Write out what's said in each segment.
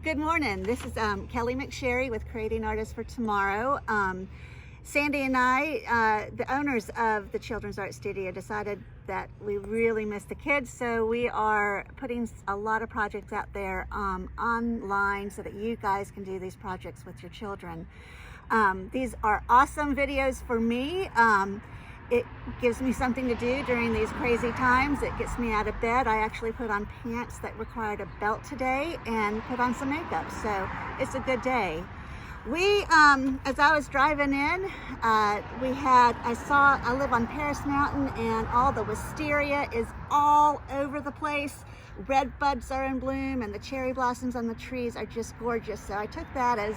Good morning. This is Kelly McSherry with Creating Artists for Tomorrow. Sandy and I, the owners of the Children's Art Studio, decided that we really miss the kids, so we are putting a lot of projects out there online so that you guys can do these projects with your children. These are awesome videos for me. It gives me something to do during these crazy times. It gets me out of bed. I actually put on pants that required a belt today and put on some makeup, so it's a good day. As I was driving in, I live on Paris Mountain, and all the wisteria is all over the place. Redbuds are in bloom, and the cherry blossoms on the trees are just gorgeous. So I took that as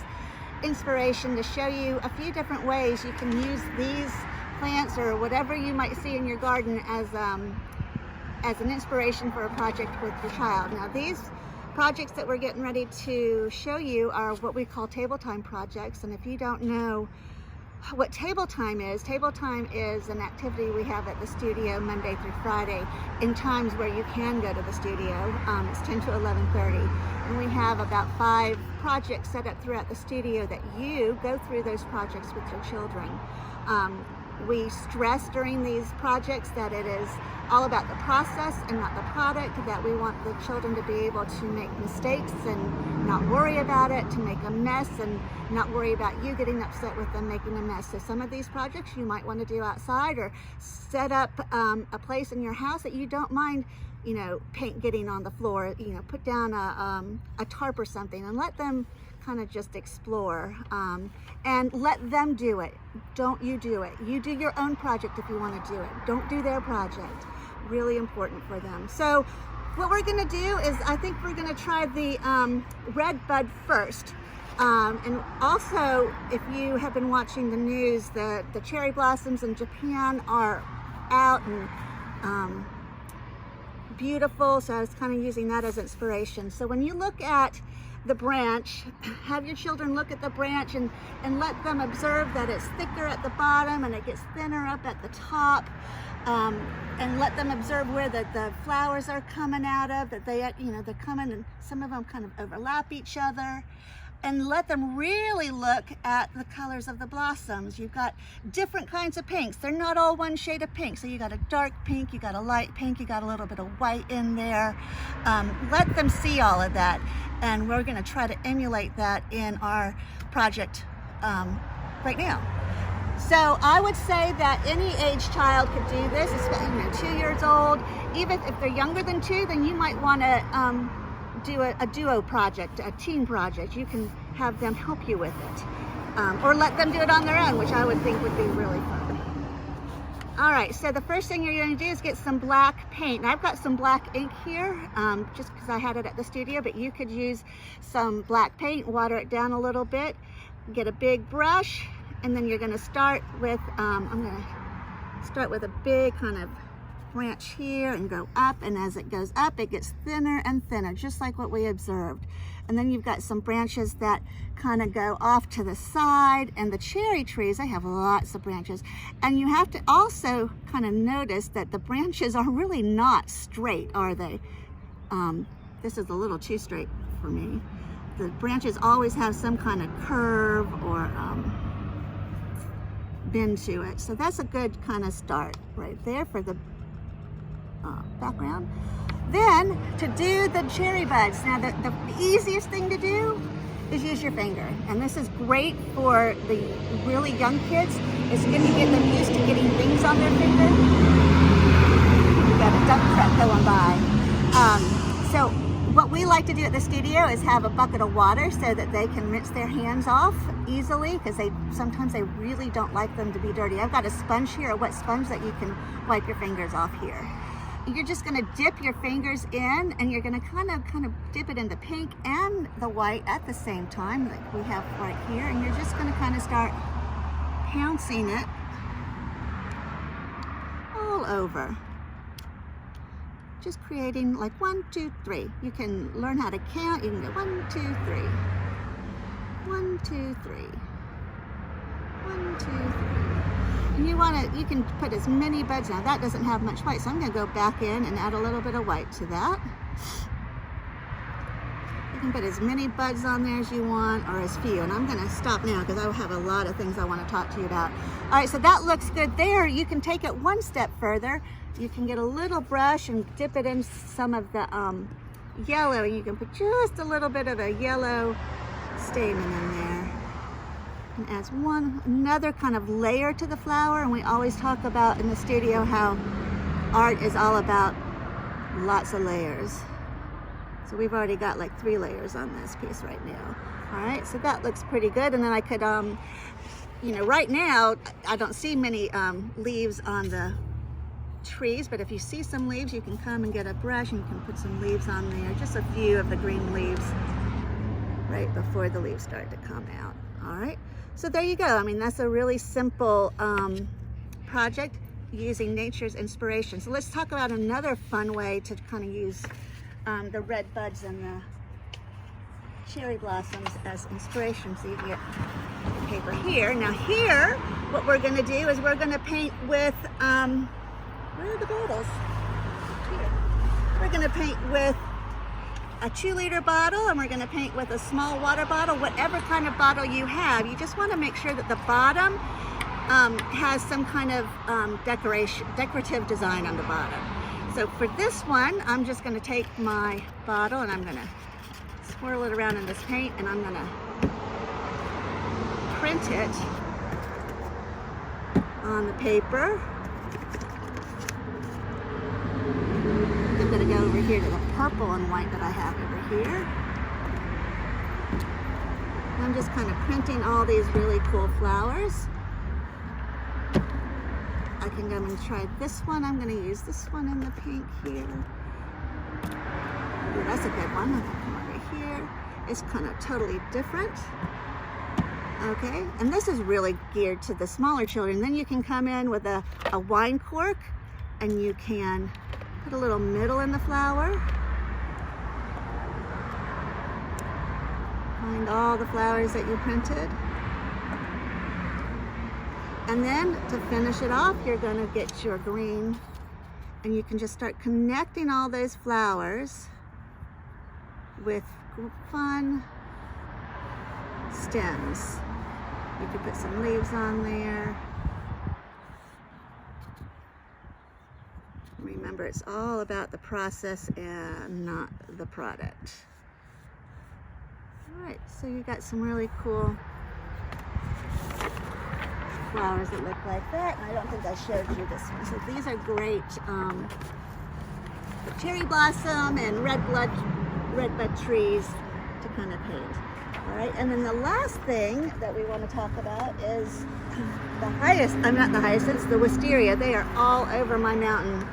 inspiration to show you a few different ways you can use these plants or whatever you might see in your garden as an inspiration for a project with your child. Now, these projects that we're getting ready to show you are what we call table time projects. And if you don't know what table time is an activity we have at the studio Monday through Friday in times where you can go to the studio. It's 10 to 11:30, and we have about 5 projects set up throughout the studio that you go through those projects with your children. We stress during these projects that it is all about the process and not the product, that we want the children to be able to make mistakes and not worry about it, to make a mess and not worry about you getting upset with them making a mess. So some of these projects you might want to do outside, or set up a place in your house that you don't mind, paint getting on the floor. Put down a tarp or something and let them kind of just explore, and let them do it. Don't you do it. You do your own project if you want to do it. Don't do their project. Really important for them. So what we're going to do is, I think we're going to try the redbud first. And also, if you have been watching the news, the cherry blossoms in Japan are out and beautiful. So I was kind of using that as inspiration. So when you look at the branch, have your children look at the branch and let them observe that it's thicker at the bottom and it gets thinner up at the top, and let them observe where the flowers are coming out of, that they're coming, and some of them kind of overlap each other. And let them really look at the colors of the blossoms. You've got different kinds of pinks. They're not all one shade of pink. So you got a dark pink, you got a light pink, you got a little bit of white in there. Let them see all of that. And we're gonna try to emulate that in our project right now. So I would say that any age child could do this, especially 2 years old. Even if they're younger than 2, then you might wanna do a duo project, a team project. You can have them help you with it, or let them do it on their own, which I would think would be really fun. All right, so the first thing you're going to do is get some black paint. Now, I've got some black ink here, just because I had it at the studio, but you could use some black paint, water it down a little bit, get a big brush, and then you're going to start with, I'm going to start with a big kind of branch here and go up, and as it goes up it gets thinner and thinner, just like what we observed. And then you've got some branches that kind of go off to the side, and the cherry trees, they have lots of branches, and you have to also kind of notice that the branches are really not straight, are they? This is a little too straight for me. The branches always have some kind of curve or bend to it, so that's a good kind of start right there for the background. Then to do the cherry buds, now the easiest thing to do is use your finger, and this is great for the really young kids. It's going to get them used to getting things on their finger. We've got a dump truck going by. So what we like to do at the studio is have a bucket of water so that they can rinse their hands off easily, because sometimes they really don't like them to be dirty. I've got a sponge here, a wet sponge, that you can wipe your fingers off here. You're just going to dip your fingers in, and you're going to kind of dip it in the pink and the white at the same time, like we have right here, and you're just going to kind of start pouncing it all over, just creating like 1, 2, 3. You can learn how to count. You can go 1, 2, 3, 1, 2, 3, 1, 2, 3. And you can put as many buds. Now that doesn't have much white, so I'm going to go back in and add a little bit of white to that. You can put as many buds on there as you want, or as few. And I'm gonna stop now because I have a lot of things I want to talk to you about. All right, so that looks good there. You can take it one step further. You can get a little brush and dip it in some of the yellow, and you can put just a little bit of a yellow stamen in there. And adds another kind of layer to the flower. And we always talk about in the studio how art is all about lots of layers. So we've already got like 3 layers on this piece right now. All right, so that looks pretty good. And then I could, you know, right now I don't see many leaves on the trees, but if you see some leaves, you can come and get a brush and you can put some leaves on there, just a few of the green leaves right before the leaves start to come out. All right, so there you go. I mean, that's a really simple project using nature's inspiration. So let's talk about another fun way to kind of use the red buds and the cherry blossoms as inspiration. So you get the paper here. Now here, what we're going to do is we're going to paint with, where are the bottles? Here. We're going to paint with a 2-liter bottle, and we're going to paint with a small water bottle, whatever kind of bottle you have. You just want to make sure that the bottom has some kind of decorative design on the bottom. So for this one, I'm just going to take my bottle and I'm going to swirl it around in this paint, and I'm going to print it on the paper. I'm going to go over here to the purple and white that I have over here. I'm just kind of printing all these really cool flowers. I can go and try this one. I'm going to use this one in the pink here. Ooh, that's a good one. I'm going to come over here. It's kind of totally different. Okay, and this is really geared to the smaller children. Then you can come in with a wine cork, and you can put a little middle in the flower. Find all the flowers that you printed. And then to finish it off, you're going to get your green, and you can just start connecting all those flowers with fun stems. You could put some leaves on there. Remember, it's all about the process and not the product. All right, so you got some really cool flowers that look like that. And I don't think I showed you this one. So these are great cherry blossom and redbud trees to kind of paint. All right, and then the last thing that we want to talk about is it's the wisteria. They are all over my mountain.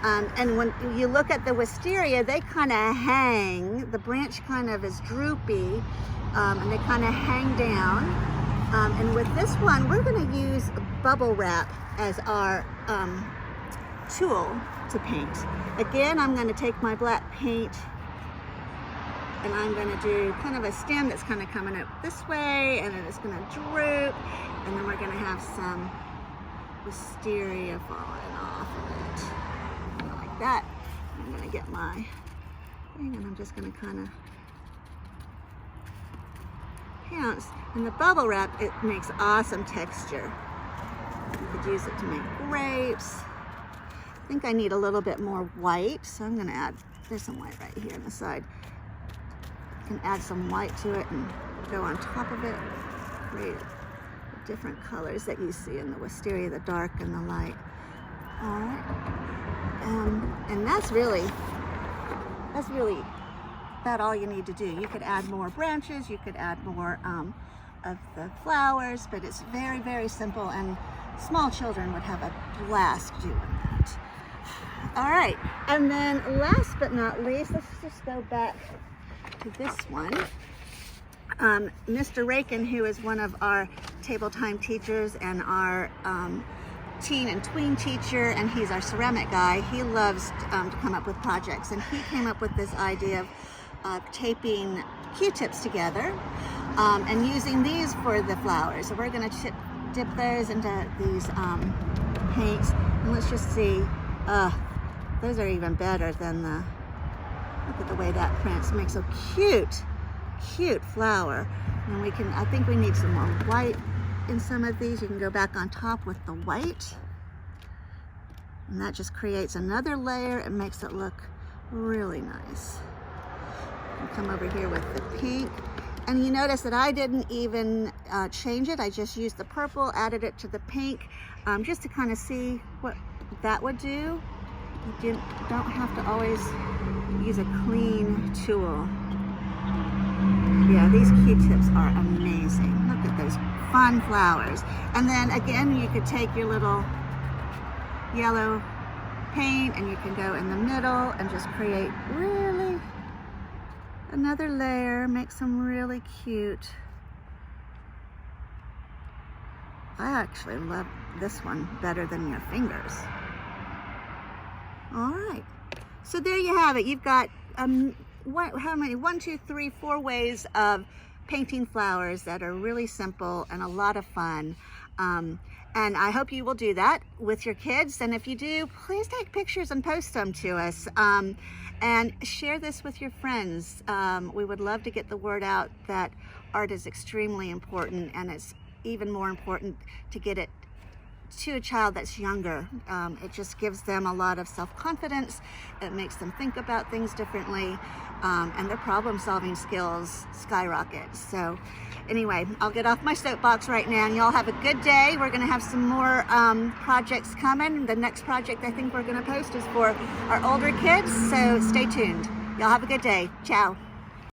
And when you look at the wisteria, they kind of hang, the branch kind of is droopy, and they kind of hang down. And with this one, we're going to use bubble wrap as our tool to paint. Again, I'm going to take my black paint, and I'm going to do kind of a stem that's kind of coming up this way, and then it's going to droop, and then we're going to have some wisteria falling off of it. Kind of like that. I'm going to get my thing, and I'm just going to kind of pounce. And the bubble wrap, it makes awesome texture. You could use it to make grapes. I think I need a little bit more white, so I'm going to add, there's some white right here on the side. Can add some white to it and go on top of it. Create the different colors that you see in the wisteria, the dark and the light. All right, and that's really about all you need to do. You could add more branches, you could add more of the flowers, but it's very, very simple, and small children would have a blast doing that. All right, and then last but not least, let's just go back to this one. Mr. Rakin, who is one of our table time teachers and our teen and tween teacher, and he's our ceramic guy, he loves to come up with projects, and he came up with this idea of taping Q-tips together and using these for the flowers. So we're going to dip those into these paints, and let's just see, those are even better than the Look at the way that prints. Makes a cute, cute flower. And we can, I think we need some more white in some of these. You can go back on top with the white. And that just creates another layer and makes it look really nice. And come over here with the pink. And you notice that I didn't even change it. I just used the purple, added it to the pink, just to kind of see what that would do. You don't have to always use a clean tool. Yeah, these Q-tips are amazing. Look at those fun flowers. And then again, you could take your little yellow paint and you can go in the middle and just create really another layer, make some really cute. I actually love this one better than your fingers. All right, so there you have it. You've got how many? 1, 2, 3, 4 ways of painting flowers that are really simple and a lot of fun. And I hope you will do that with your kids. And if you do, please take pictures and post them to us. And share this with your friends. We would love to get the word out that art is extremely important, and it's even more important to get it to a child that's younger. It just gives them a lot of self-confidence. It makes them think about things differently, and their problem-solving skills skyrocket. So anyway, I'll get off my soapbox right now, and y'all have a good day. We're gonna have some more projects coming. The next project I think we're gonna post is for our older kids, so stay tuned. Y'all have a good day. Ciao.